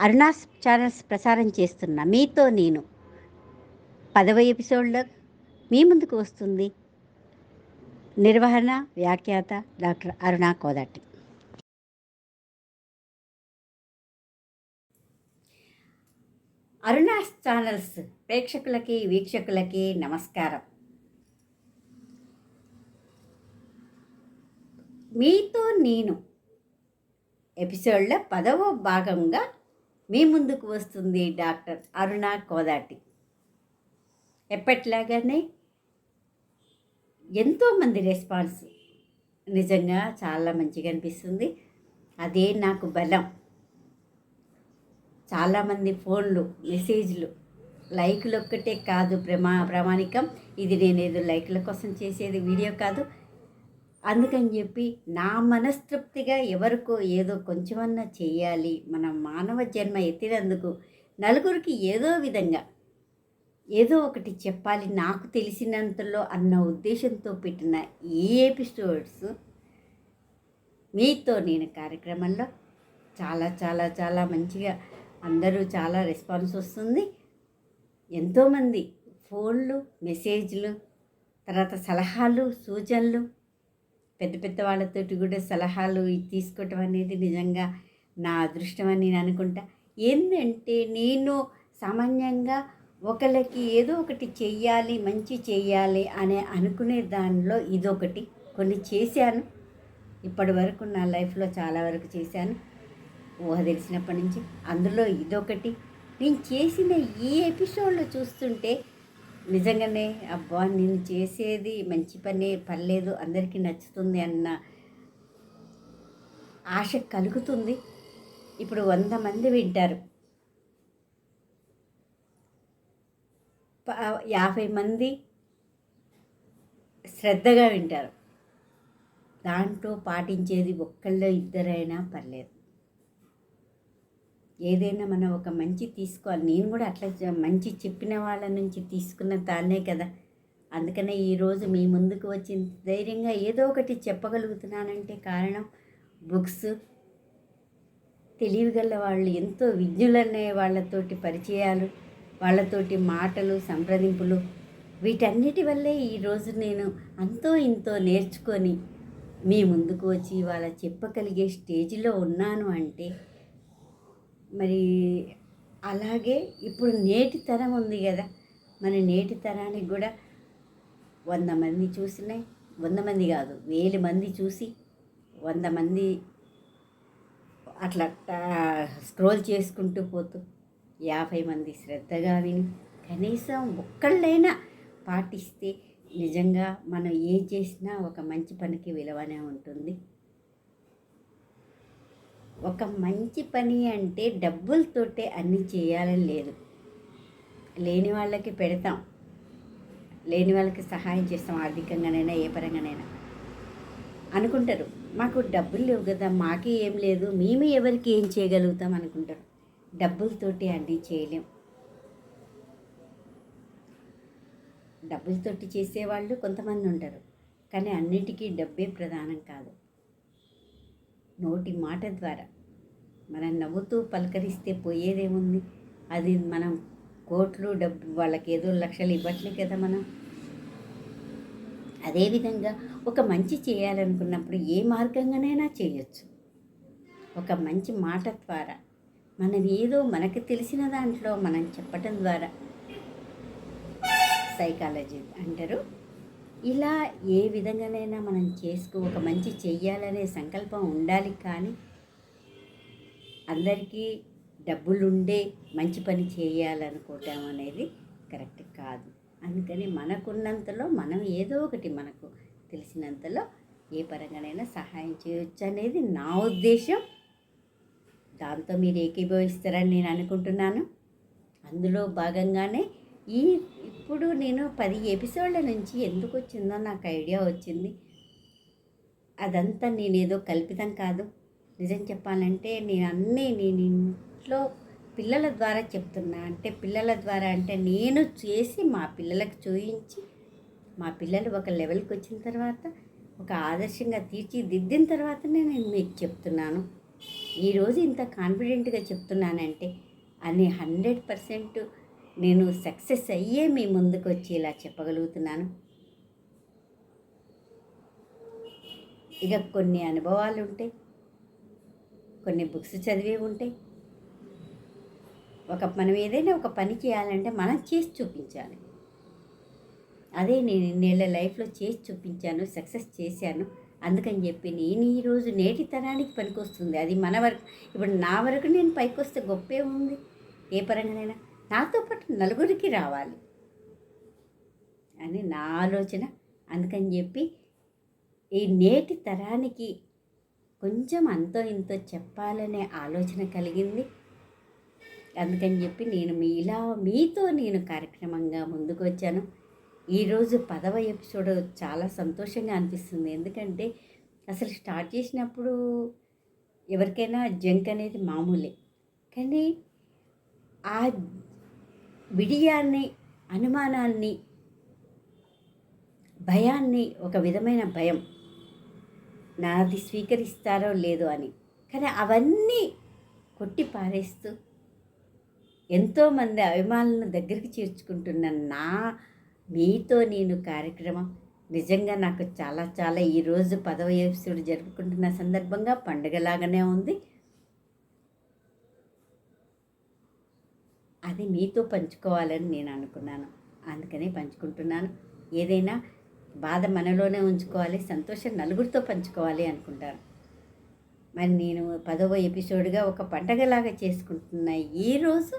Aruna's channels ప్రసారం చేస్తున్న మీతో నేను 10వ ఎపిసోడ్లో మీ ముందుకు వస్తుంది నిర్వహణ వ్యాఖ్యాత డాక్టర్ అరుణా కోదాటి. అరుణాస్ ఛానల్స్ ప్రేక్షకులకి వీక్షకులకి నమస్కారం. మీతో నేను ఎపిసోడ్లో 10వ భాగంగా మీ ముందుకు వస్తుంది డాక్టర్ అరుణా కోదాటి. ఎప్పట్లాగానే ఎంతోమంది రెస్పాన్స్ నిజంగా చాలా మంచిగా అనిపిస్తుంది. అదే నాకు బలం. చాలామంది ఫోన్లు, మెసేజ్లు, లైకులు ఒక్కటే కాదు ప్రామాణికం. ఇది నేనేదో లైకుల కోసం చేసేది వీడియో కాదు. అందుకని చెప్పి నా మనస్తృప్తిగా ఎవరికో ఏదో కొంచెమన్నా చేయాలి, మన మానవ జన్మ ఎత్తినందుకు నలుగురికి ఏదో విధంగా ఏదో ఒకటి చెప్పాలి నాకు తెలిసినంతలో అన్న ఉద్దేశంతో పెట్టిన ఈ ఎపిసోడ్స్ మీతో నేను కార్యక్రమంలో చాలా చాలా చాలా మంచిగా అందరూ చాలా రెస్పాన్స్ వస్తుంది. ఎంతోమంది ఫోన్లు, మెసేజ్లు, తర్వాత సలహాలు, సూచనలు, పెద్ద పెద్ద వాళ్ళతోటి కూడా సలహాలు తీసుకోవటం అనేది నిజంగా నా అదృష్టం అని నేను అనుకుంటా. ఏంటంటే నేను సామాన్యంగా ఒకళ్ళకి ఏదో ఒకటి చెయ్యాలి, మంచి చెయ్యాలి అని అనుకునే దానిలో ఇదొకటి. కొన్ని చేశాను, ఇప్పటి వరకు నా లైఫ్లో చాలా వరకు చేశాను ఊహ తెలిసినప్పటి నుంచి. అందులో ఇదొకటి. నేను చేసిన ఈ ఎపిసోడ్లో చూస్తుంటే నిజంగానే అబ్బా నేను చేసేది మంచి పని, పర్లేదు, అందరికీ నచ్చుతుంది అన్న ఆశ కలుగుతుంది. ఇప్పుడు 100 మంది వింటారు, 50 మంది శ్రద్ధగా వింటారు. దాంట్లో పాటించేది ఒక్కళ్ళో ఇద్దరైనా పర్లేదు. ఏదైనా మనం ఒక మంచి తీసుకోవాలి. నేను కూడా అట్లా మంచి చెప్పిన వాళ్ళ నుంచి తీసుకున్న తానే కదా. అందుకనే ఈరోజు మీ ముందుకు వచ్చి ధైర్యంగా ఏదో ఒకటి చెప్పగలుగుతున్నానంటే కారణం బుక్స్, తెలివిగల వాళ్ళు, ఎంతో విజ్ఞులనే వాళ్ళతోటి పరిచయాలు, వాళ్ళతోటి మాటలు, సంప్రదింపులు, వీటన్నిటి వల్లే ఈరోజు నేను అంతో ఇంతో నేర్చుకొని మీ ముందుకు వచ్చి వాళ్ళ చెప్పగలిగే స్టేజ్లో ఉన్నాను. అంటే మరి అలాగే ఇప్పుడు నేటి తరం ఉంది కదా, మన నేటి తరానికి కూడా 100 మంది చూసినాయి, 100 మంది కాదు 1000 మంది చూసి 100 మంది అట్లా స్క్రోల్ చేసుకుంటూ పోతూ 50 మంది శ్రద్ధగా విని కనీసం ఒక్కళ్ళైనా పాటిస్తే నిజంగా మనం ఏం చేసినా ఒక మంచి పనికి విలువనే ఉంటుంది. ఒక మంచి పని అంటే డబ్బులతోటే అన్నీ చేయాలని లేదు. లేని వాళ్ళకి పెడతాం, లేని వాళ్ళకి సహాయం చేస్తాం, ఆర్థికంగానైనా ఏ పరంగానైనా. అనుకుంటారు మాకు డబ్బులు లేవు కదా, మాకే ఏం లేదు, మేము ఎవరికి ఏం చేయగలుగుతాం అనుకుంటారు. డబ్బులతోటి అన్నీ చేయలేం. డబ్బులతోటి చేసేవాళ్ళు కొంతమంది ఉంటారు, కానీ అన్నిటికీ డబ్బే ప్రధానం కాదు. నోటి మాట ద్వారా మనం నవ్వుతూ పలకరిస్తే పోయేదేముంది? అది మనం కోట్లు డబ్బు వాళ్ళకి ఏదో లక్షలు ఇవ్వట్లే కదా మనం. అదేవిధంగా ఒక మంచి చేయాలనుకున్నప్పుడు ఏ మార్గంగానైనా చేయొచ్చు. ఒక మంచి మాట ద్వారా మనం ఏదో మనకు తెలిసిన దాంట్లో మనం చెప్పటం ద్వారా, సైకాలజీ అంటారు, ఇలా ఏ విధంగానైనా మనం ఒక మంచి చెయ్యాలనే సంకల్పం ఉండాలి. కానీ అందరికీ డబ్బులుండే మంచి పని చేయాలనుకోవటం అనేది కరెక్ట్ కాదు. అందుకని మనకున్నంతలో మనం ఏదో ఒకటి మనకు తెలిసినంతలో ఏ పరంగానైనా సహాయం చేయొచ్చు అనేది నా ఉద్దేశం. దాంతో మీరు ఏకీభవిస్తారని నేను అనుకుంటున్నాను. అందులో భాగంగానే ఇప్పుడు నేను 10 ఎపిసోడ్ల నుంచి ఎందుకు వచ్చిందో నాకు ఐడియా వచ్చింది. అదంతా నేనేదో కల్పితం కాదు. నిజం చెప్పాలంటే నేను ఇంట్లో పిల్లల ద్వారా చెప్తున్నా. అంటే పిల్లల ద్వారా అంటే నేను చేసి మా పిల్లలకు చూయించి, మా పిల్లలు ఒక లెవెల్కి వచ్చిన తర్వాత, ఒక ఆదర్శంగా తీర్చిదిద్దిన తర్వాతనే నేను మీకు చెప్తున్నాను. ఈరోజు ఇంత కాన్ఫిడెంట్గా చెప్తున్నానంటే అని 100% నేను సక్సెస్ అయ్యే మీ ముందుకు వచ్చి ఇలా చెప్పగలుగుతున్నాను. ఇక కొన్ని అనుభవాలు ఉంటాయి, కొన్ని బుక్స్ చదివే ఉంటాయి. మనం ఏదైనా ఒక పని చేయాలంటే మనం చేసి చూపించాలి. అదే నేను ఇన్నేళ్ళ లైఫ్లో చేసి చూపించాను, సక్సెస్ చేశాను. అందుకని చెప్పి నేను ఈరోజు నేటి తరానికి పనికొస్తుంది. అది మన వరకు. ఇప్పుడు నా వరకు నేను పైకి వస్తే గొప్పే ఉంది. ఏ పరంగానైనా నాతో పాటు నలుగురికి రావాలి అని నా ఆలోచన. అందుకని చెప్పి ఈ నేటి తరానికి కొంచెం అంతో ఇంతో చెప్పాలనే ఆలోచన కలిగింది. అందుకని చెప్పి నేను మీతో నేను కార్యక్రమంగా ముందుకు వచ్చాను. ఈరోజు 10వ ఎపిసోడ్ చాలా సంతోషంగా అనిపిస్తుంది. ఎందుకంటే అసలు స్టార్ట్ చేసినప్పుడు ఎవరికైనా జంక్ అనేది మామూలే, కానీ ఆ బిడియాన్ని, అనుమానాన్ని, భయాన్ని, ఒక విధమైన భయం నాది స్వీకరిస్తారో లేదో అని, కానీ అవన్నీ కొట్టి పారేస్తూ ఎంతోమంది అభిమానులను దగ్గరికి చేర్చుకుంటున్న మీతో నేను కార్యక్రమం నిజంగా నాకు చాలా చాలా ఈరోజు 10వ ఎపిసోడ్ జరుపుకుంటున్న సందర్భంగా పండుగలాగానే ఉంది. అది మీతో పంచుకోవాలని నేను అనుకున్నాను, అందుకనే పంచుకుంటున్నాను. ఏదైనా బాధ మనలోనే ఉంచుకోవాలి, సంతోషం నలుగురితో పంచుకోవాలి అనుకుంటాను. మరి నేను 10వ ఎపిసోడ్గా ఒక పండగలాగా చేసుకుంటున్న ఈరోజు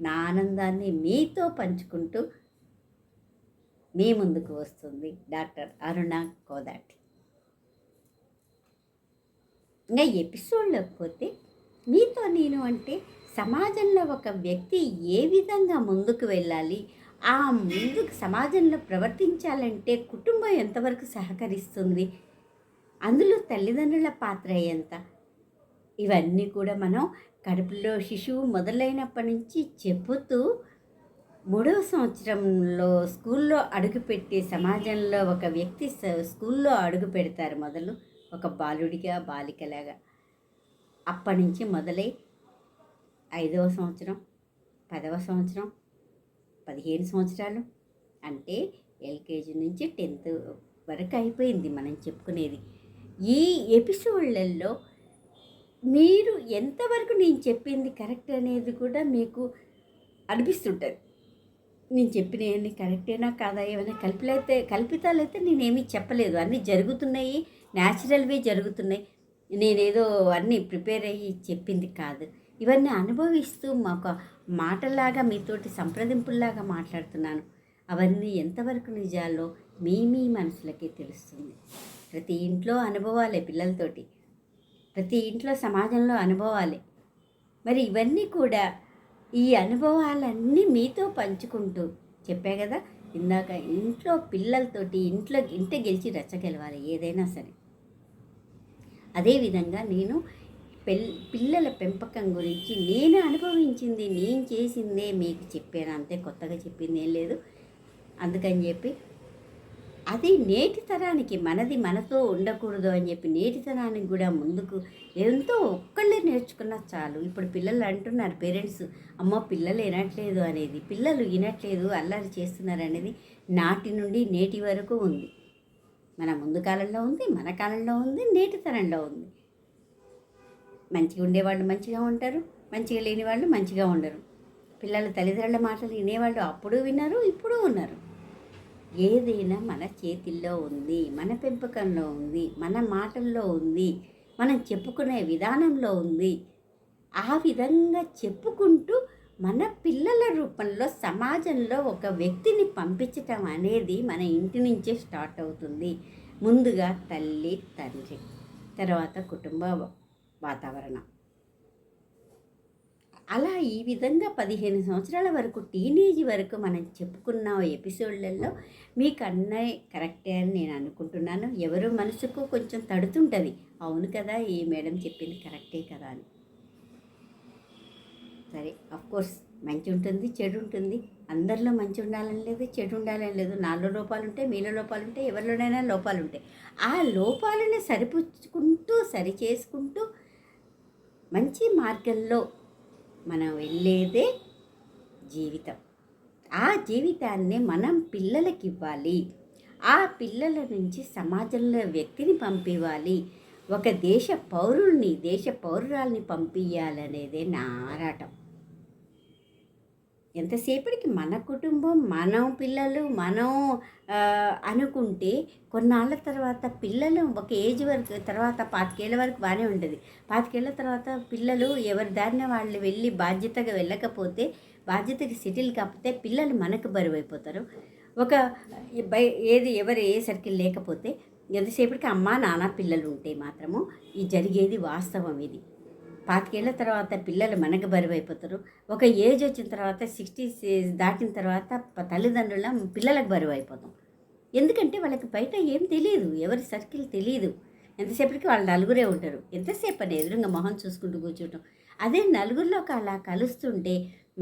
నా ఆనందాన్ని మీతో పంచుకుంటూ మీ ముందుకు వస్తుంది డాక్టర్ అరుణ కోదాటి. ఇంకా ఎపిసోడ్లోకి పోతే మీతో నేను అంటే సమాజంలో ఒక వ్యక్తి ఏ విధంగా ముందుకు వెళ్ళాలి, ఆ ముందుకు సమాజంలో ప్రవర్తించాలంటే కుటుంబం ఎంతవరకు సహకరిస్తుంది, అందులో తల్లిదండ్రుల పాత్ర ఎంత, ఇవన్నీ కూడా మనం కడుపులో శిశువు మొదలైనప్పటి నుంచి చెబుతూ 3వ సంవత్సరంలో స్కూల్లో అడుగుపెట్టి సమాజంలో ఒక వ్యక్తి స్కూల్లో అడుగు పెడతారు. మొదలు ఒక బాలుడిగా, బాలికలాగా. అప్పటి నుంచి మొదలై 5వ సంవత్సరం, 10వ సంవత్సరం, 15 సంవత్సరాలు, అంటే ఎల్కేజీ నుంచి 10th వరకు అయిపోయింది మనం చెప్పుకునేది. ఈ ఎపిసోడ్లలో మీరు ఎంతవరకు నేను చెప్పింది కరెక్ట్ అనేది కూడా మీకు అనిపిస్తుంటుంది. నేను చెప్పినవన్నీ కరెక్టేనా కాదా, ఏమైనా కల్పితాలైతే నేనేమీ చెప్పలేదు. అన్నీ జరుగుతున్నాయి, న్యాచురల్వే జరుగుతున్నాయి. నేనేదో అన్నీ ప్రిపేర్ అయ్యి చెప్పింది కాదు. ఇవన్నీ అనుభవిస్తూ ఒక మాటలాగా మీతోటి సంప్రదింపుల్లాగా మాట్లాడుతున్నాను. అవన్నీ ఎంతవరకు నిజాలో మీ మనసులకే తెలుస్తుంది. ప్రతి ఇంట్లో అనుభవాలే పిల్లలతోటి, ప్రతి ఇంట్లో సమాజంలో అనుభవాలే. మరి ఇవన్నీ కూడా ఈ అనుభవాలన్నీ మీతో పంచుకుంటూ చెప్పా కదా ఇందాక, ఇంట్లో పిల్లలతోటి ఇంట గెలిచి రచ్చగెలవాలి ఏదైనా సరే. అదేవిధంగా నేను పిల్లల పెంపకం గురించి నేను అనుభవించింది, నేను చేసిందే మీకు చెప్పాను, అంతే. కొత్తగా చెప్పింది ఏం లేదు. అందుకని చెప్పి అది నేటి తరానికి, మనతో ఉండకూడదు అని చెప్పి నేటి తరానికి కూడా ముందుకు ఎంతో ఒక్కళ్ళే నేర్చుకున్నా చాలు. ఇప్పుడు పిల్లలు అంటున్నారు, పేరెంట్స్, అమ్మో పిల్లలు వినట్లేదు అనేది, పిల్లలు వినట్లేదు, అల్లరి చేస్తున్నారు అనేది నాటి నుండి నేటి వరకు ఉంది. మన ముందు కాలంలో ఉంది, మన కాలంలో ఉంది, నేటి తరంలో ఉంది. మంచిగా ఉండేవాళ్ళు మంచిగా ఉంటారు, మంచిగా లేని వాళ్ళు మంచిగా ఉండరు. పిల్లలు తల్లిదండ్రుల మాటలు వినేవాళ్ళు అప్పుడు విన్నారు, ఇప్పుడు ఉన్నారు. ఏదైనా మన చేతిల్లో ఉంది, మన పెంపకంలో ఉంది, మన మాటల్లో ఉంది, మనం చెప్పుకునే విధానంలో ఉంది. ఆ విధంగా చెప్పుకుంటూ మన పిల్లల రూపంలో సమాజంలో ఒక వ్యక్తిని పంపించటం అనేది మన ఇంటి నుంచే స్టార్ట్ అవుతుంది. ముందుగా తల్లి, తండ్రి, తర్వాత కుటుంబ వాతావరణం. అలా ఈ విధంగా 15 సంవత్సరాల వరకు, టీనేజ్ వరకు మనం చెప్పుకున్న ఎపిసోడ్లలో మీకు అన్నయ్య కరెక్టే అని నేను అనుకుంటున్నాను. ఎవరు మనసుకు కొంచెం తడుతుంటుంది, అవును కదా ఈ మేడం చెప్పింది కరెక్టే కదా అని. సరే, అఫ్కోర్స్ మంచి ఉంటుంది, చెడు ఉంటుంది. అందరిలో మంచి ఉండాలని లేదు, చెడు ఉండాలని లేదు. నాలో లోపాలు ఉంటాయి, మీలో లోపాలు ఉంటాయి, ఎవరిలోనైనా లోపాలు ఉంటాయి. ఆ లోపాలను సరిపుచ్చుకుంటూ, సరి చేసుకుంటూ మంచి మార్గంలో మనం వెళ్ళేదే జీవితం. ఆ జీవితాన్ని మనం పిల్లలకి ఇవ్వాలి. ఆ పిల్లల నుంచి సమాజంలో వ్యక్తిని పంపివ్వాలి. ఒక దేశ పౌరురాల్ని పంపించాలనేదే నా ఆరాటం. ఎంతసేపటికి మన కుటుంబం, మనం పిల్లలు, మనం అనుకుంటే కొన్నాళ్ళ తర్వాత పిల్లలు ఒక ఏజ్ వరకు తర్వాత 25 ఏళ్ళ వరకు బాగానే ఉంటుంది. 25 ఏళ్ళ తర్వాత పిల్లలు ఎవరి దారిన వాళ్ళు వెళ్ళి బాధ్యతగా వెళ్ళకపోతే, బాధ్యతకి సెటిల్ కాకపోతే పిల్లలు మనకు బరువైపోతారు. ఒక ఎవరు ఏ సర్కిల్ లేకపోతే ఎంతసేపటికి అమ్మ, నాన్న, పిల్లలు ఉంటే మాత్రము ఈ జరిగేది వాస్తవం ఇది. 25 ఏళ్ళ తర్వాత పిల్లలు మనకు బరువైపోతారు. ఒక ఏజ్ వచ్చిన తర్వాత 60 దాటిన తర్వాత తల్లిదండ్రుల పిల్లలకు బరువైపోతాం. ఎందుకంటే వాళ్ళకి బయట ఏం తెలియదు, ఎవరి సర్కిల్ తెలియదు. ఎంతసేపటికి వాళ్ళు నలుగురే ఉంటారు. ఎంతసేపు అని ఎదురుగా మొహం చూసుకుంటూ కూర్చోటం. అదే నలుగురిలో అలా కలుస్తుంటే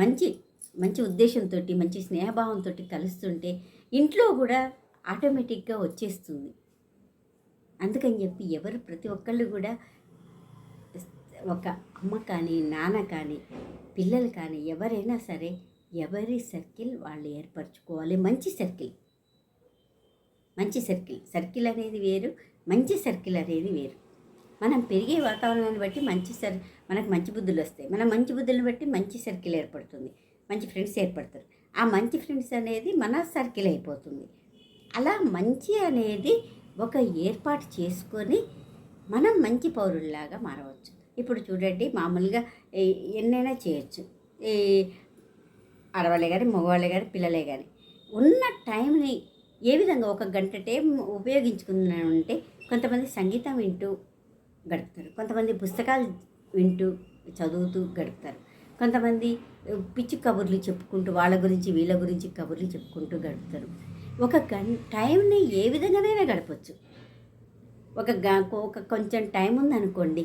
మంచి మంచి ఉద్దేశంతో, మంచి స్నేహభావంతో కలుస్తుంటే ఇంట్లో కూడా ఆటోమేటిక్గా వచ్చేస్తుంది. అందుకని చెప్పి ప్రతి ఒక్కళ్ళు కూడా ఒక అమ్మ కానీ, నాన్న కానీ, పిల్లలు కానీ ఎవరైనా సరే ఎవరి సర్కిల్ వాళ్ళు ఏర్పరచుకోవాలి. మంచి సర్కిల్ అనేది వేరు, మంచి సర్కిల్ అనేది వేరు. మనం పెరిగే వాతావరణాన్ని బట్టి మనకు మంచి బుద్ధులు వస్తాయి. మనం మంచి బుద్ధులను బట్టి మంచి సర్కిల్ ఏర్పడుతుంది, మంచి ఫ్రెండ్స్ ఏర్పడతారు. ఆ మంచి ఫ్రెండ్స్ అనేది మన సర్కిల్ అయిపోతుంది. అలా మంచి అనేది ఒక ఏర్పాటు చేసుకొని మనం మంచి పౌరుల్లాగా మారవచ్చు. ఇప్పుడు చూడండి, మామూలుగా ఎన్నైనా చేయొచ్చు. ఈ ఆడవాళ్ళే కానీ, మగవాళ్ళే కానీ, పిల్లలే కానీ ఉన్న టైంని ఏ విధంగా ఒక గంట టైం ఉపయోగించుకున్నామంటే కొంతమంది సంగీతం వింటూ గడుపుతారు, కొంతమంది పుస్తకాలు వింటూ చదువుతూ గడుపుతారు, కొంతమంది పిచ్చి కబుర్లు చెప్పుకుంటూ వాళ్ళ గురించి వీళ్ళ గురించి కబుర్లు చెప్పుకుంటూ గడుపుతారు. ఒక టైంని ఏ విధంగానైనా గడపచ్చు. ఒక కొంచెం టైం ఉందనుకోండి,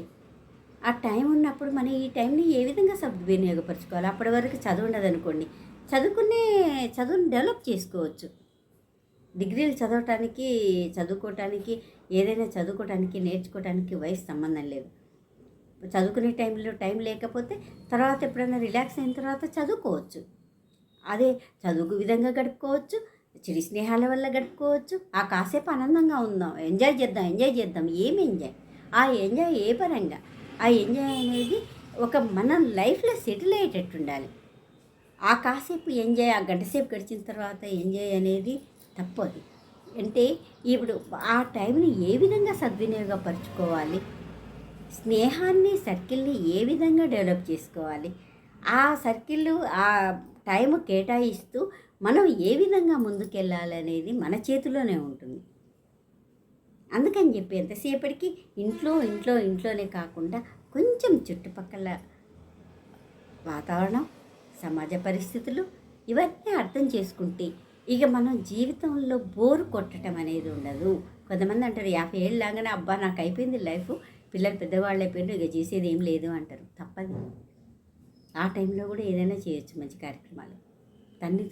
ఆ టైం ఉన్నప్పుడు మనం ఈ టైంని ఏ విధంగా సద్వినియోగపరచుకోవాలి. అప్పటి వరకు చదువు ఉండదనుకోండి, చదువుని డెవలప్ చేసుకోవచ్చు. డిగ్రీలు చదువుకోవటానికి ఏదైనా చదువుకోవటానికి నేర్చుకోవటానికి వయసు సంబంధం లేదు. చదువుకునే టైం లేకపోతే తర్వాత ఎప్పుడైనా రిలాక్స్ అయిన తర్వాత చదువుకోవచ్చు. అదే చదువుకు విధంగా గడుపుకోవచ్చు, చెడు స్నేహాల వల్ల గడుపుకోవచ్చు. ఆ కాసేపు ఆనందంగా ఉందాం, ఎంజాయ్ చేద్దాం. ఏమి ఎంజాయ్? ఆ ఎంజాయ్ ఏ పరంగా? ఆ ఎంజాయ్ అనేది మన లైఫ్లో సెటిల్ అయ్యేటట్టు ఉండాలి. ఆ కాసేపు ఎంజాయ్, ఆ గంట సేపు గడిచిన తర్వాత ఎంజాయ్ అనేది తప్పదు. అంటే ఇప్పుడు ఆ టైంని ఏ విధంగా సద్వినియోగపరచుకోవాలి, స్నేహాన్ని సర్కిల్ని ఏ విధంగా డెవలప్ చేసుకోవాలి, ఆ సర్కిల్ ఆ టైం కేటాయిస్తూ మనం ఏ విధంగా ముందుకెళ్ళాలనేది మన చేతిలోనే ఉంటుంది. అందుకని చెప్పి ఎంతసేపటికి ఇంట్లోనే కాకుండా కొంచెం చుట్టుపక్కల వాతావరణం, సమాజ పరిస్థితులు ఇవన్నీ అర్థం చేసుకుంటే ఇక మనం జీవితంలో బోరు కొట్టడం అనేది ఉండదు. కొంతమంది అంటారు 50 ఏళ్ళు లాగానే అబ్బా నాకు అయిపోయింది లైఫ్, పిల్లలు పెద్దవాళ్ళు అయిపోయినారు, ఇక చేసేది ఏం లేదు అంటారు. తప్పదు. ఆ టైంలో కూడా ఏదైనా చేయొచ్చు, మంచి కార్యక్రమాలు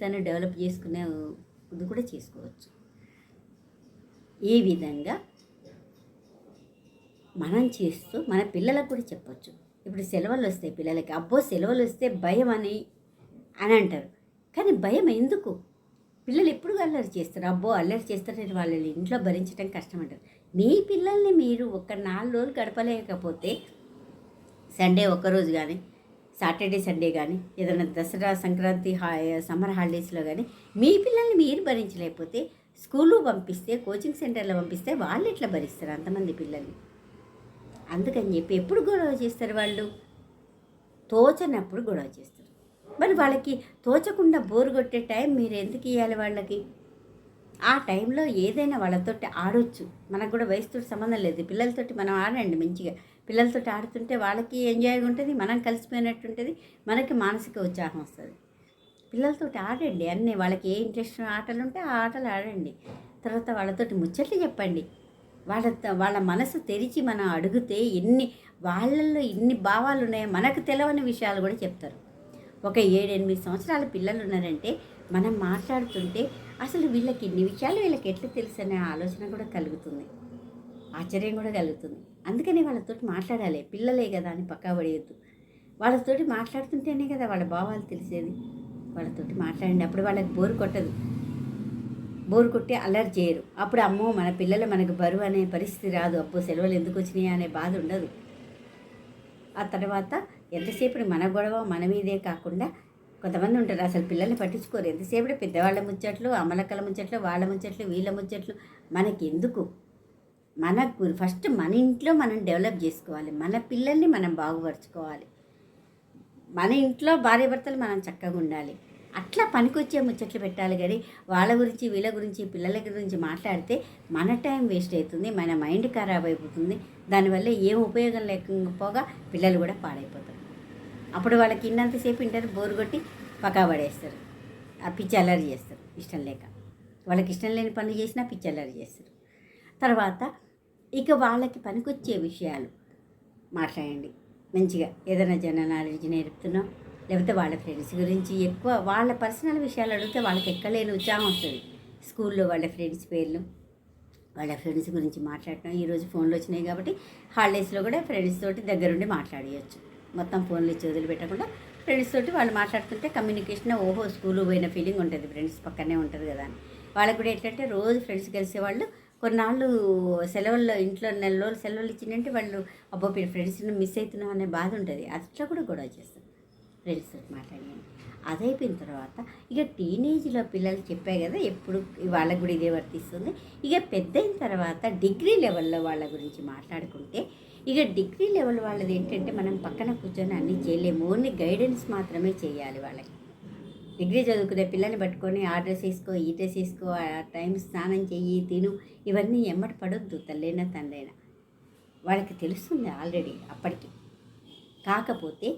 తను డెవలప్ చేసుకునే ఇది కూడా చేసుకోవచ్చు. ఈ విధంగా మనం చేస్తూ మన పిల్లలకు కూడా చెప్పొచ్చు. ఇప్పుడు సెలవులు వస్తాయి పిల్లలకి, అబ్బో సెలవులు వస్తే భయం అని అంటారు. కానీ భయం ఎందుకు? పిల్లలు ఎప్పుడు అల్లరి చేస్తారు, అబ్బో అల్లరి చేస్తారని వాళ్ళని ఇంట్లో భరించడం కష్టం అంటారు. మీ పిల్లల్ని మీరు ఒక 4 రోజులు గడపలేకపోతే, సండే ఒక్కరోజు కానీ, సాటర్డే సండే కానీ, ఏదైనా దసరా సంక్రాంతి సమ్మర్ హాలిడేస్లో కానీ మీ పిల్లల్ని మీరు భరించలేకపోతే స్కూలు పంపిస్తే, కోచింగ్ సెంటర్లో పంపిస్తే వాళ్ళు ఎట్లా భరిస్తారు అంతమంది పిల్లల్ని? అందుకని చెప్పి ఎప్పుడు గొడవ చేస్తారు వాళ్ళు? తోచనప్పుడు గొడవ చేస్తారు. మరి వాళ్ళకి తోచకుండా బోరు కొట్టే టైం మీరు ఎందుకు ఇవ్వాలి వాళ్ళకి? ఆ టైంలో ఏదైనా వాళ్ళతోటి ఆడొచ్చు. మనకు కూడా వయసుతో సంబంధం లేదు. పిల్లలతోటి మనం ఆడండి మంచిగా. పిల్లలతోటి ఆడుతుంటే వాళ్ళకి ఎంజాయ్గా ఉంటుంది, మనం కలిసిపోయినట్టు ఉంటుంది, మనకి మానసిక ఉత్సాహం వస్తుంది. పిల్లలతోటి ఆడండి అన్నీ. వాళ్ళకి ఏ ఇంట్రెస్ట్ ఆటలు ఉంటే ఆ ఆటలు ఆడండి. తర్వాత వాళ్ళతోటి ముచ్చట్లు చెప్పండి. వాళ్ళ మనసు తెరిచి మనం అడిగితే వాళ్ళల్లో ఎన్ని భావాలు ఉన్నాయో మనకు తెలవని విషయాలు కూడా చెప్తారు. ఒక 7-8 సంవత్సరాల పిల్లలు ఉన్నారంటే మనం మాట్లాడుతుంటే అసలు వీళ్ళకి ఇన్ని విషయాలు వీళ్ళకి ఎట్లా తెలుసు అనే ఆలోచన కూడా కలుగుతుంది. ఆశ్చర్యం కూడా కలుగుతుంది. అందుకని వాళ్ళతోటి మాట్లాడాలి. పిల్లలే కదా అని పక్కా పడేయద్దు. వాళ్ళతోటి మాట్లాడుతుంటేనే కదా వాళ్ళ భావాలు తెలిసేది. వాళ్ళతోటి మాట్లాడండి. అప్పుడు వాళ్ళకి బోరు కొట్టదు. బోరు కొట్టి అల్లరి చేయరు. అప్పుడు అమ్మో మన పిల్లలు మనకు బరువు అనే పరిస్థితి రాదు. అబ్బో సెలవులు ఎందుకు వచ్చినాయి అనే బాధ ఉండదు. ఆ తర్వాత ఎంతసేపు మన గొడవ మన మీదే కాకుండా కొంతమంది ఉంటారు అసలు పిల్లల్ని పట్టించుకోరు. ఎంతసేపు పెద్దవాళ్ళ ముచ్చట్లు, అమ్మలక్కల ముచ్చట్లు, వాళ్ళ ముచ్చట్లు, వీళ్ళ ముచ్చట్లు మనకెందుకు? మనకు ఫస్ట్ మన ఇంట్లో మనం డెవలప్ చేసుకోవాలి. మన పిల్లల్ని మనం బాగుపరుచుకోవాలి. మన ఇంట్లో భార్యాభర్తలు మనం చక్కగా ఉండాలి. అట్లా పనికొచ్చే ముచ్చట్లు పెట్టాలి. కానీ వాళ్ళ గురించి వీళ్ళ గురించి పిల్లల గురించి మాట్లాడితే మన టైం వేస్ట్ అవుతుంది, మన మైండ్ ఖరాబ్ అయిపోతుంది. దానివల్ల ఏం ఉపయోగం లేకపోగా పిల్లలు కూడా పాడైపోతారు. అప్పుడు వాళ్ళకి ఇన్నంతసేపు ఇంటారు, బోరు కొట్టి పక్కా పడేస్తారు. ఆ పిచ్చి అల్లరి చేస్తారు ఇష్టం లేక. వాళ్ళకి ఇష్టం లేని పనులు చేసినా పిచ్చి అల్లరి చేస్తారు. తర్వాత ఇక వాళ్ళకి పనికొచ్చే విషయాలు మాట్లాడండి మంచిగా. ఏదైనా జనరల్ నాలెడ్జ్ నేర్పుతున్నాం, లేకపోతే వాళ్ళ ఫ్రెండ్స్ గురించి ఎక్కువ వాళ్ళ పర్సనల్ విషయాలు అడిగితే వాళ్ళకి ఎక్కలేని ఉత్సాహం వస్తుంది. స్కూల్లో వాళ్ళ ఫ్రెండ్స్ పేర్లు, వాళ్ళ ఫ్రెండ్స్ గురించి మాట్లాడటం. ఈరోజు ఫోన్లు వచ్చినాయి కాబట్టి హాలిడేస్లో కూడా ఫ్రెండ్స్ తోటి దగ్గరుండి మాట్లాడేయచ్చు. మొత్తం ఫోన్లు ఇచ్చి వదిలిపెట్టకుండా ఫ్రెండ్స్ తోటి వాళ్ళు మాట్లాడుతుంటే కమ్యూనికేషన్ ఓహో స్కూల్ పోయిన ఫీలింగ్ ఉంటుంది. ఫ్రెండ్స్ పక్కనే ఉంటుంది కదా అని. వాళ్ళకి కూడా ఏంటంటే రోజు ఫ్రెండ్స్ కలిసేవాళ్ళు. కొన్నాళ్ళు సెలవుల్లో ఇంట్లో నెల రోజులు సెలవులు ఇచ్చిందంటే వాళ్ళు అబ్బో ఫ్రెండ్స్ని మిస్ అవుతున్నాం అనే బాధ ఉంటుంది. అట్లా కూడా గొడవ చేస్తారు ఫ్రెండ్స్ తోటి మాట్లాడి. అదైపోయిన తర్వాత ఇక టీనేజ్లో పిల్లలు చెప్పాయి కదా, ఎప్పుడు వాళ్ళకు కూడా ఇదే వర్తిస్తుంది. ఇక పెద్ద అయిన తర్వాత డిగ్రీ లెవెల్లో వాళ్ళ గురించి మాట్లాడుకుంటే, ఇక డిగ్రీ లెవెల్ వాళ్ళది ఏంటంటే మనం పక్కన కూర్చొని అన్నీ చేయలేము. ఓన్లీ గైడెన్స్ మాత్రమే చేయాలి వాళ్ళకి. డిగ్రీ చదువుకునే పిల్లల్ని పట్టుకొని ఆ డ్రెస్ వేసుకో, ఈ డ్రెస్ వేసుకో, ఆ టైం స్నానం చెయ్యి, తిను, ఇవన్నీ ఎమ్మటి పడొద్దు. తల్లైనా తండ్రైనా వాళ్ళకి తెలుస్తుంది ఆల్రెడీ అప్పటికి. కాకపోతే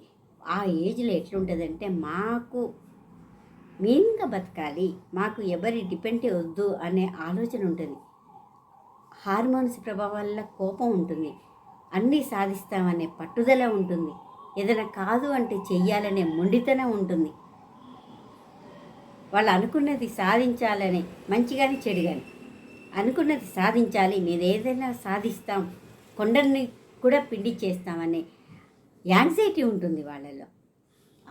ఆ ఏజ్లో ఎట్లుంటుందంటే మాకు మేంగా బతకాలి, మాకు ఎవరి డిపెండ్ వద్దు అనే ఆలోచన ఉంటుంది. హార్మోన్స్ ప్రభావం వల్ల కోపం ఉంటుంది. అన్నీ సాధిస్తామనే పట్టుదల ఉంటుంది. ఏదైనా కాదు అంటే చెయ్యాలనే మొండితనం ఉంటుంది. వాళ్ళు అనుకున్నది సాధించాలని, మంచి కానీ చెడు కానీ అనుకున్నది సాధించాలి, మీద ఏదైనా సాధిస్తాం, కొండల్ని కూడా పిండి చేస్తామనే యాంగ్జైటీ ఉంటుంది వాళ్ళలో.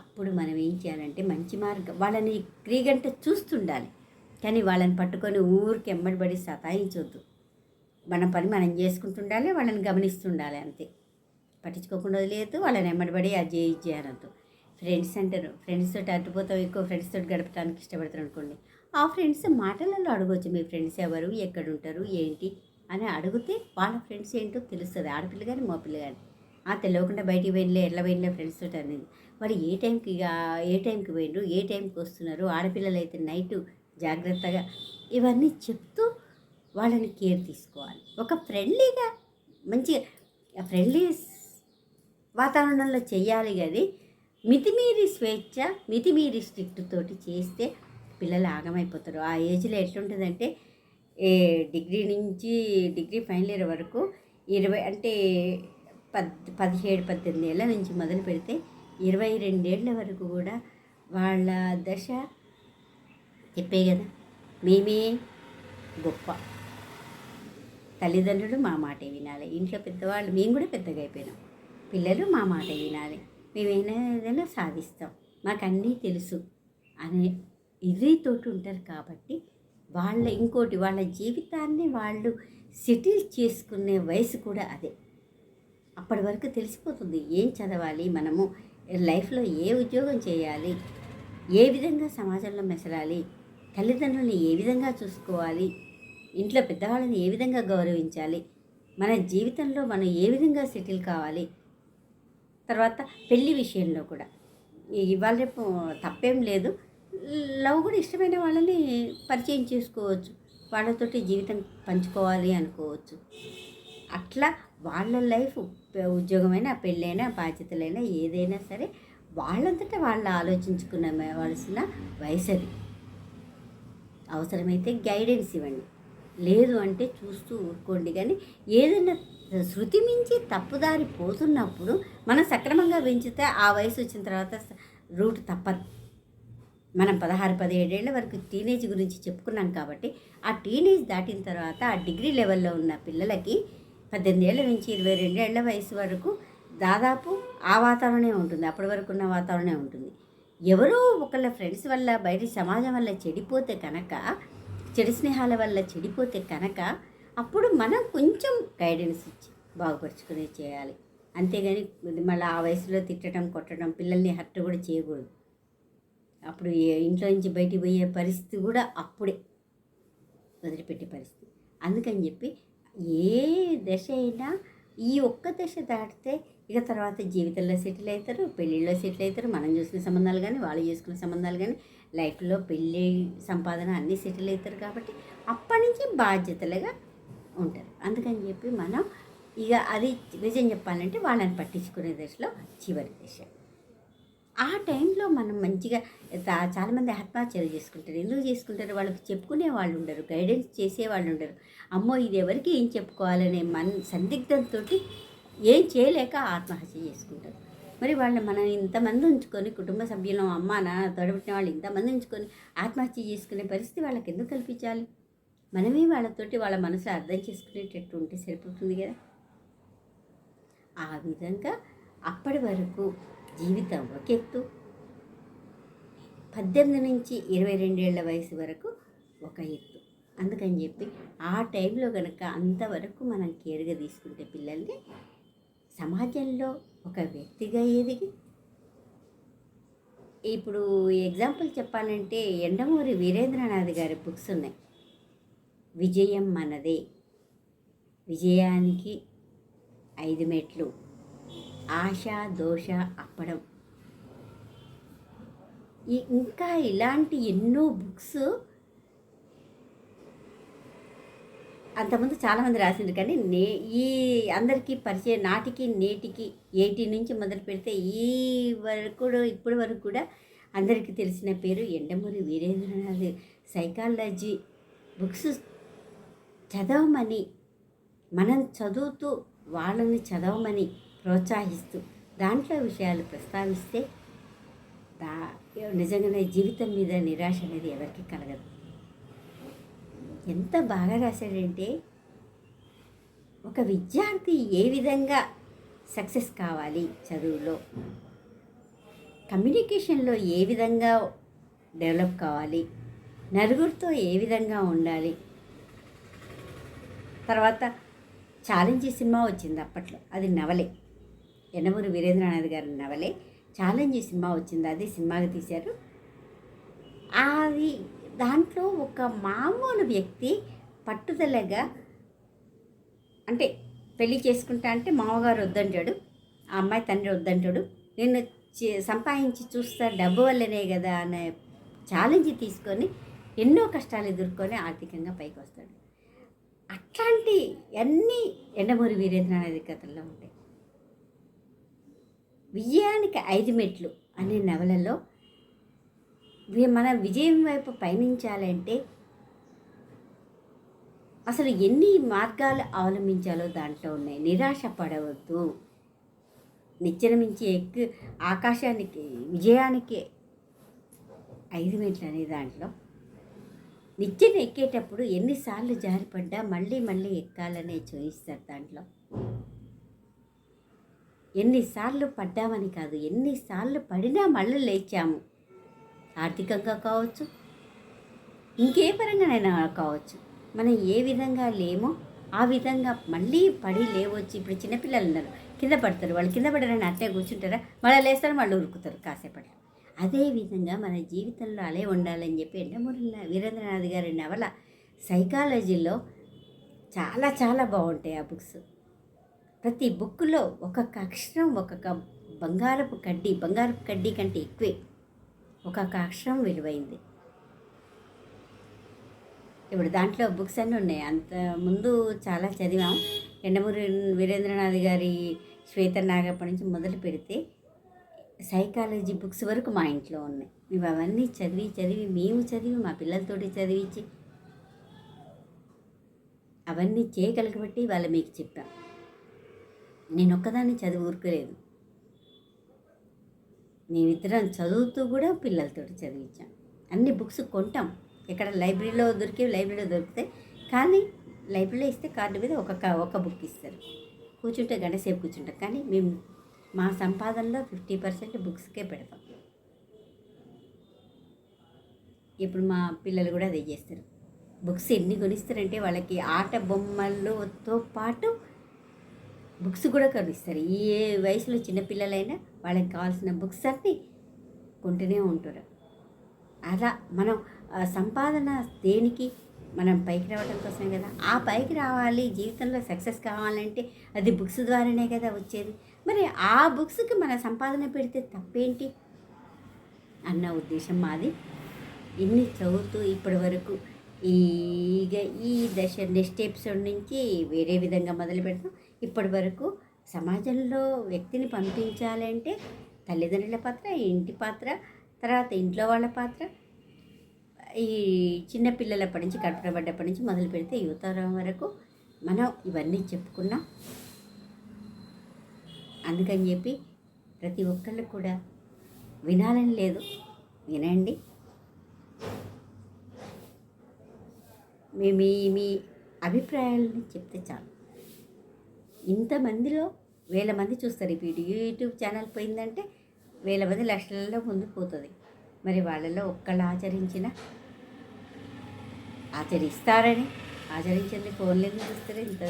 అప్పుడు మనం ఏం చేయాలంటే మంచి మార్గం వాళ్ళని క్రీగంట చూస్తుండాలి. కానీ వాళ్ళని పట్టుకొని ఊరికి ఎమ్మడిబడి సతాయించొద్దు. మన పని మనం చేసుకుంటుండాలి, వాళ్ళని గమనిస్తుండాలి అంతే. పట్టించుకోకుండా వదిలేదు, వాళ్ళని ఎమ్మడిబడి అది చేయనద్దు. ఫ్రెండ్స్ అంటారు, ఫ్రెండ్స్ తోటి అడ్డుపోతావు, ఎక్కువ ఫ్రెండ్స్ తోటి గడపడానికి ఇష్టపడతారు అనుకోండి. ఆ ఫ్రెండ్స్ మాటలలో అడగవచ్చు, మీ ఫ్రెండ్స్ ఎవరు, ఎక్కడుంటారు, ఏంటి అని అడిగితే వాళ్ళ ఫ్రెండ్స్ ఏంటో తెలుస్తుంది. ఆడపిల్ల కానీ మగపిల్ల కానీ తెలియకుండా బయటికి వెళ్ళే ఎట్లా వెళ్ళే ఫ్రెండ్స్ తోటి అనేది వాళ్ళు ఏ టైంకి పోయినరు, ఏ టైంకి వస్తున్నారు, ఆడపిల్లలు అయితే నైటు జాగ్రత్తగా ఇవన్నీ చెప్తూ వాళ్ళని కేర్ తీసుకోవాలి. ఒక ఫ్రెండ్లీగా మంచిగా ఫ్రెండ్లీ వాతావరణంలో చెయ్యాలి. కానీ మితిమీరి స్వేచ్ఛ, మితిమీరి స్ట్రిక్ట్ తోటి చేస్తే పిల్లలు ఆగమైపోతారు. ఆ ఏజ్లో ఎట్లుంటుందంటే డిగ్రీ ఫైనల్ ఇయర్ వరకు 20 అంటే 17-18 ఏళ్ళ నుంచి మొదలు పెడితే 22 ఏళ్ళ వరకు కూడా వాళ్ళ దశ చెప్పే కదా, మేమే గొప్ప, తల్లిదండ్రులు మా మాటే వినాలి, ఇంట్లో పెద్దవాళ్ళు మేము కూడా పెద్దగా అయిపోయినాం, పిల్లలు మా మాటే వినాలి, మేమైనా ఏదైనా సాధిస్తాం, మాకు అన్నీ తెలుసు అనే ఇదితోటి ఉంటారు. కాబట్టి వాళ్ళ జీవితాన్ని వాళ్ళు సెటిల్ చేసుకునే వయసు కూడా అదే. అప్పటి వరకు తెలిసిపోతుంది ఏం చదవాలి, మనము లైఫ్లో ఏ ఉద్యోగం చేయాలి, ఏ విధంగా సమాజంలో మెసలాలి, తల్లిదండ్రులని ఏ విధంగా చూసుకోవాలి, ఇంట్లో పెద్దవాళ్ళని ఏ విధంగా గౌరవించాలి, మన జీవితంలో మనం ఏ విధంగా సెటిల్ కావాలి. తర్వాత పెళ్లి విషయంలో కూడా ఇవాళ రేపు తప్పేం లేదు, లవ్ కూడా ఇష్టమైన వాళ్ళని పరిచయం చేసుకోవచ్చు, వాళ్ళతోటి జీవితం పంచుకోవాలి అనుకోవచ్చు. అట్లా వాళ్ళ లైఫ్ ఉద్యోగమైనా పెళ్ళైనా బాధ్యతలైనా ఏదైనా సరే వాళ్ళంతటా వాళ్ళు ఆలోచించుకునవలసిన వయసు అది. అవసరమైతే గైడెన్స్ ఇవ్వండి, లేదు అంటే చూస్తూ ఊరుకోండి. కానీ ఏదైనా శృతి మించి తప్పుదారి పోతున్నప్పుడు మనం సక్రమంగా పెంచితే ఆ వయసు వచ్చిన తర్వాత రూట్ తప్పదు. మనం 16-17 ఏళ్ళ వరకు టీనేజ్ గురించి చెప్పుకున్నాం కాబట్టి ఆ టీనేజ్ దాటిన తర్వాత ఆ డిగ్రీ లెవెల్లో ఉన్న పిల్లలకి 18 ఏళ్ళ నుంచి 22 ఏళ్ల వయసు వరకు దాదాపు ఆ వాతావరణమే ఉంటుంది. అప్పటి వరకు ఉన్న వాతావరణమే ఉంటుంది. ఎవరో ఒకళ్ళ ఫ్రెండ్స్ వల్ల బయట సమాజం వల్ల చెడిపోతే కనుక, చెడు స్నేహాల వల్ల చెడిపోతే కనుక, అప్పుడు మనం కొంచెం గైడెన్స్ ఇచ్చి బాగుపరుచుకునే చేయాలి. అంతేగాని మళ్ళీ ఆ వయసులో తిట్టడం, కొట్టడం, పిల్లల్ని హర్ట్ కూడా చేయకూడదు. అప్పుడు ఇంట్లో నుంచి బయటికి పోయే పరిస్థితి కూడా అప్పుడే వదిలిపెట్టే పరిస్థితి. అందుకని చెప్పి ఏ దశ అయినా ఈ ఒక్క దశ దాటితే ఇక తర్వాత జీవితంలో సెటిల్ అవుతారు, పెళ్ళిళ్ళలో సెటిల్ అవుతారు. మనం చూసిన సంబంధాలు కానీ, వాళ్ళు చేసుకున్న సంబంధాలు కానీ, లైఫ్లో పెళ్ళి, సంపాదన అన్నీ సెటిల్ అవుతారు. కాబట్టి అప్పటి నుంచి బాధ్యతలుగా ఉంటారు. అందుకని చెప్పి మనం ఇక అది నిజం చెప్పాలంటే వాళ్ళని పట్టించుకునే దశలో చివరి దశ. ఆ టైంలో మనం మంచిగా చాలామంది ఆత్మహత్యలు చేసుకుంటారు. ఎందుకు చేసుకుంటారు? వాళ్ళకి చెప్పుకునే వాళ్ళు ఉండరు, గైడెన్స్ చేసేవాళ్ళు ఉండరు. అమ్మో ఇది ఎవరికి ఏం చెప్పుకోవాలనే సందిగ్ధంతో ఏం చేయలేక ఆత్మహత్య చేసుకుంటారు. మరి మనం ఇంతమంది ఉంచుకొని, కుటుంబ సభ్యులు, అమ్మ నాన్న తోడబుట్టిన వాళ్ళు ఇంతమంది ఉంచుకొని ఆత్మహత్య చేసుకునే పరిస్థితి వాళ్ళకి ఎందుకు కల్పించాలి? మనమే వాళ్ళతోటి వాళ్ళ మనసు అర్థం చేసుకునేటట్టు ఉంటే సరిపోతుంది కదా. ఆ విధంగా అప్పటి వరకు జీవితం ఒక ఎత్తు, 18 నుంచి 22 ఏళ్ల వయసు వరకు ఒక ఎత్తు. అందుకని చెప్పి ఆ టైంలో కనుక అంతవరకు మనం కేర్గా తీసుకుంటే పిల్లల్ని సమాజంలో ఒక వ్యక్తిగా ఎదిగి, ఇప్పుడు ఎగ్జాంపుల్ చెప్పాలంటే యండమూరి వీరేంద్రనాథ్ గారి బుక్స్ ఉన్నాయి. విజయం మనదే, విజయానికి 5 మెట్లు, ఆశ దోష అప్పడం, ఇంకా ఇలాంటి ఎన్నో బుక్స్ అంతకుముందు చాలామంది రాసిండ్రు. కానీ ఈ అందరికీ పరిచయం నాటికి నేటికి 80 నుంచి మొదలు పెడితే ఈ వరకు ఇప్పటి వరకు కూడా అందరికీ తెలిసిన పేరు యండమూరి వీరేంద్రనాథ్. సైకాలజీ బుక్స్ చదవమని, మనం చదువుతూ వాళ్ళని చదవమని ప్రోత్సహిస్తూ దాంట్లో విషయాలు ప్రస్తావిస్తే నిజంగానే జీవితం మీద నిరాశ అనేది ఎవరికి కలగదు. ఎంత బాగా రాశాడంటే, ఒక విద్యార్థి ఏ విధంగా సక్సెస్ కావాలి చదువులో, కమ్యూనికేషన్లో ఏ విధంగా డెవలప్ కావాలి, నలుగురితో ఏ విధంగా ఉండాలి. తర్వాత ఛాలెంజ్ సినిమా వచ్చింది అప్పట్లో, అది నవలే, యండమూరి వీరేంద్రనాథ్ గారి నవలే. ఛాలెంజ్ సినిమా వచ్చింది, అది సినిమాగా తీశారు. అది దాంట్లో ఒక మామూలు వ్యక్తి పట్టుదలగా, అంటే పెళ్ళి చేసుకుంటా అంటే మామగారు వద్దంటాడు, ఆ అమ్మాయి తండ్రి వద్దంటాడు, నేను సంపాదించి చూస్తా డబ్బు వల్లనే కదా అనే ఛాలెంజ్ తీసుకొని ఎన్నో కష్టాలు ఎదుర్కొని ఆర్థికంగా పైకి వస్తాడు. అట్లాంటి అన్నీ యండమూరి వీరేంద్రనాథ్ కథల్లో ఉంటాయి. విజయానికి 5 మెట్లు అనే నవలలో మన విజయం వైపు పయనించాలంటే అసలు ఎన్ని మార్గాలు అవలంబించాలో దాంట్లో ఉన్నాయి. నిరాశ పడవద్దు, నిచ్చెన మించి ఆకాశానికి, విజయానికి 5 మెట్లు అనే దాంట్లో నిచ్చెన ఎక్కేటప్పుడు ఎన్నిసార్లు జారిపడ్డా మళ్ళీ మళ్ళీ ఎక్కాలనే చూయిస్తారు. దాంట్లో ఎన్నిసార్లు పడ్డామని కాదు, ఎన్నిసార్లు పడినా మళ్ళీ లేచాము. ఆర్థికంగా కావచ్చు, ఇంకే పరంగానైనా కావచ్చు. మనం ఏ విధంగా లేమో ఆ విధంగా మళ్ళీ పడి లేవచ్చు. ఇప్పుడు చిన్నపిల్లలు ఉన్నారు, కింద పడతారు, వాళ్ళు కింద పడారని అట్టే కూర్చుంటారా, మళ్ళీ లేస్తారు, మళ్ళీ ఉరుకుతారు కాసేపట్లో. అదేవిధంగా మన జీవితంలో అలే ఉండాలని చెప్పి యండమూరి వీరేంద్రనాథ్ గారి నవల సైకాలజీలో చాలా చాలా బాగుంటాయి ఆ బుక్స్. ప్రతి బుక్లో ఒక్కొక్క అక్షరం ఒక్కొక్క బంగారపు కడ్డీ కంటే ఎక్కువే ఒక్కొక్క అక్షరం విలువైంది. ఇప్పుడు దాంట్లో బుక్స్ అన్నీ ఉన్నాయి. అంత ముందు చాలా చదివాం. యండమూరి వీరేంద్రనాథ్ గారి శ్వేత నాగప్పటి నుంచి మొదలు పెడితే సైకాలజీ బుక్స్ వరకు మా ఇంట్లో ఉన్నాయి. మేము అవన్నీ చదివి మా పిల్లలతోటి చదివించి అవన్నీ చేయగలిగబట్టి వాళ్ళు మీకు చెప్పాం. నేను ఒక్కదాన్ని చదివి ఊరుకోలేదు, మేమిద్దరం చదువుతూ కూడా పిల్లలతోటి చదివించాం. అన్ని బుక్స్ కొంటాం, ఎక్కడ లైబ్రరీలో దొరికితే, కానీ లైబ్రరీలో ఇస్తే కార్డు మీద ఒక బుక్ ఇస్తారు. కూర్చుంటే గంట సేపు కూర్చుంటాం. కానీ మేము మా సంపాదనలో 50% బుక్స్కే పెడతాం. ఇప్పుడు మా పిల్లలు కూడా అదే చేస్తారు. బుక్స్ ఎన్ని కొనిస్తారంటే వాళ్ళకి ఆట బొమ్మలతో పాటు బుక్స్ కూడా కొనిస్తారు. ఏ వయసులో చిన్నపిల్లలైనా వాళ్ళకి కావాల్సిన బుక్స్ అన్నీ కొంటూనే ఉంటారు. అలా మనం సంపాదన దేనికి, మనం పైకి రావడం కోసమే కదా. ఆ పైకి రావాలి, జీవితంలో సక్సెస్ కావాలంటే అది బుక్స్ ద్వారానే కదా వచ్చేది. మరి ఆ బుక్స్కి మన సంపాదన పెడితే తప్పేంటి అన్న ఉద్దేశం మాది. ఇన్ని చదువుతూ ఇప్పటి వరకు ఈ దశ నెక్స్ట్ ఎపిసోడ్ నుంచి వేరే విధంగా మొదలు పెడతాం. ఇప్పటి వరకు సమాజంలో వ్యక్తిని పంపించాలంటే తల్లిదండ్రుల పాత్ర, ఇంటి పాత్ర, తర్వాత ఇంట్లో వాళ్ళ పాత్ర, ఈ చిన్నపిల్లలప్పటి నుంచి కట్టుబడ్డప్పటి నుంచి మొదలు పెడితే యువతరం వరకు మనం ఇవన్నీ చెప్పుకున్నాం. అందుకని చెప్పి ప్రతి ఒక్కళ్ళు కూడా వినాలని లేదు, వినండి. మీ అభిప్రాయాలను చెప్తే చాలు. ఇంతమందిలో 1000 మంది చూస్తారు. ఇప్పుడు యూట్యూబ్ ఛానల్ పోయిందంటే 1000 మంది లక్షలలో ముందుకు పోతుంది. మరి వాళ్ళలో ఒక్కళ్ళు ఆచరిస్తారని, ఆచరించండి. ఫోన్లు ఎందుకు చూస్తారు? ఇంత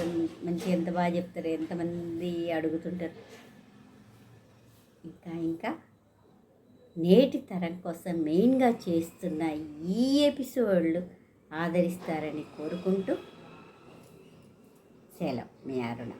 మంచి ఎంత బాగా చెప్తారు, ఎంతమంది అడుగుతుంటారు. ఇంకా నేటి తరం కోసం మెయిన్గా చేస్తున్న ఈ ఎపిసోడ్లు ఆదరిస్తారని కోరుకుంటూ సెలవు. మీ అరుణ.